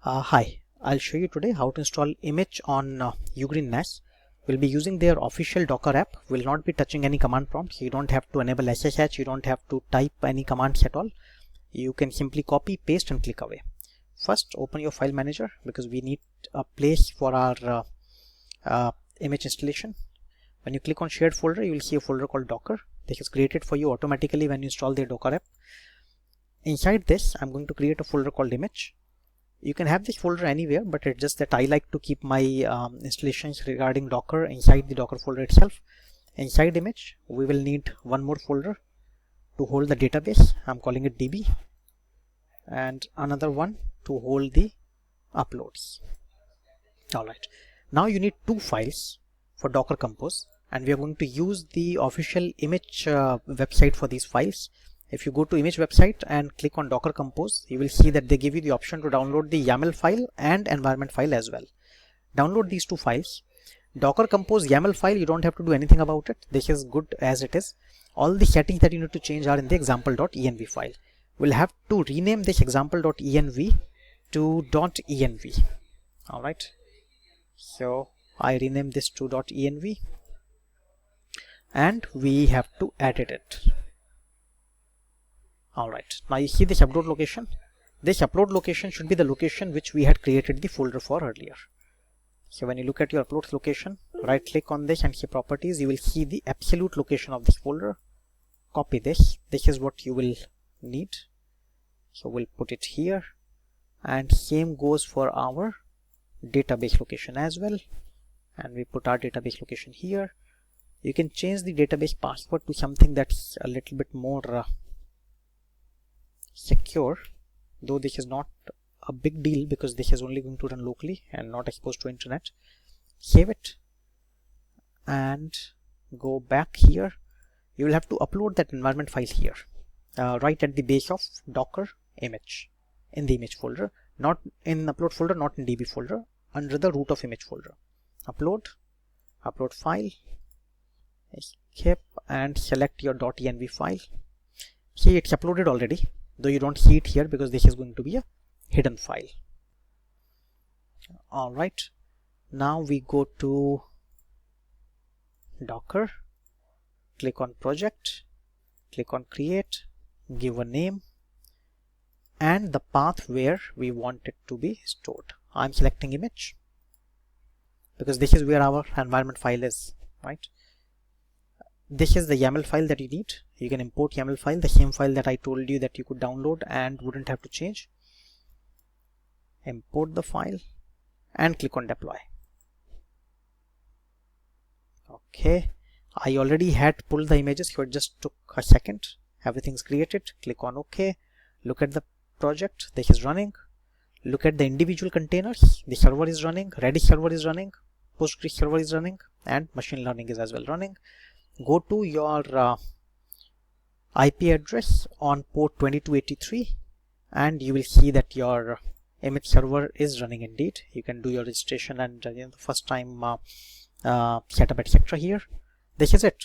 Hi, I'll show you today how to install Immich on Ugreen NAS. We'll be using their official Docker app. We'll not be touching any command prompts. You don't have to enable SSH. You don't have to type any commands at all. You can simply copy, paste and click away. First, open your file manager because we need a place for our Immich installation. When you click on shared folder, you will see a folder called Docker. This is created for you automatically when you install the Docker app. Inside this, I'm going to create a folder called Immich. You can have this folder anywhere, but it's just that I like to keep my installations regarding Docker inside the Docker folder itself. Inside Immich, we will need one more folder to hold the database. I'm calling it DB, and another one to hold the uploads. Alright, now you need two files for Docker Compose, and we are going to use the official Immich website for these files. If you go to Immich website and click on Docker Compose, you will see that they give you the option to download the YAML file and environment file as well. Download these two files. Docker Compose YAML file, you don't have to do anything about it. This is good as it is. All the settings that you need to change are in the example.env file. We'll have to rename this example.env to .env. Alright. So I rename this to .env and we have to edit it. Alright, now you see this upload location. This upload location should be the location which we had created the folder for earlier. So when you look at your upload location, right click on this and see properties, you will see the absolute location of this folder. Copy this. This is what you will need. So we'll put it here, and same goes for our database location as well. And we put our database location here. You can change the database password to something that's a little bit more secure, though this is not a big deal because this is only going to run locally and not exposed to internet. Save it and go back here. You will have to upload that environment file here, right at the base of Docker Immich, in the Immich folder, not in upload folder, not in DB folder, under the root of Immich folder. Upload file, escape and select your .env file. See, it's uploaded already, though you don't see it here because this is going to be a hidden file. Alright, now we go to Docker, click on project, click on create, give a name and the path where we want it to be stored. I'm selecting Immich because this is where our environment file is, right? This is the YAML file that you need. You can import YAML file, the same file that I told you that you could download and wouldn't have to change. Import the file and click on deploy. Okay, I already had pulled the images, so it just took a second. Everything's created. Click on OK. Look at the project, this is running. Look at the individual containers. The server is running, Redis server is running, Postgres server is running, and machine learning is as well running. Go to your IP address on port 2283 and you will see that your Immich server is running indeed. You can do your registration and the first time setup, etc. here. This is it.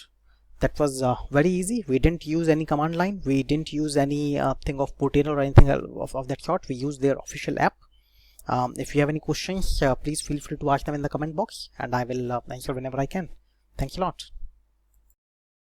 That was very easy. We didn't use any command line. We didn't use any thing of Portainer or anything of that sort. We used their official app. If you have any questions, please feel free to ask them in the comment box and I will answer whenever I can. Thanks a lot.